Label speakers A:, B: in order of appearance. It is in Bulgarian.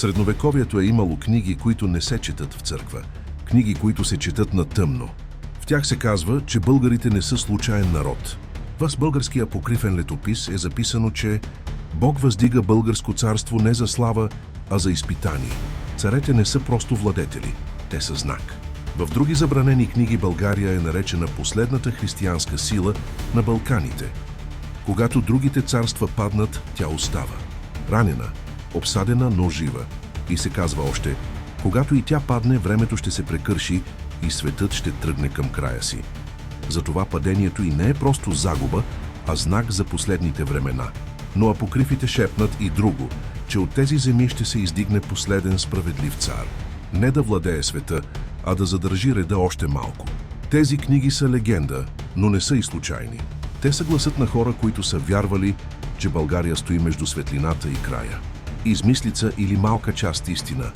A: средновековието е имало книги, които не се четат в църква. Книги, които се четат на тъмно. В тях се казва, че българите не са случайен народ. В българския апокрифен летопис е записано, че Бог въздига българско царство не за слава, а за изпитание. Царете не са просто владетели, те са знак. В други забранени книги България е наречена последната християнска сила на Балканите. Когато другите царства паднат, тя остава. Ранена, обсадена, но жива. И се казва още, когато и тя падне, времето ще се прекърши и светът ще тръгне към края си. Затова падението и не е просто загуба, а знак за последните времена. Но апокрифите шепнат и друго, че от тези земи ще се издигне последен справедлив цар. Не да владее света, а да задържи реда още малко. Тези книги са легенда, но не са и случайни. Те са гласът на хора, които са вярвали, че България стои между светлината и края. Измислица или малка част истина,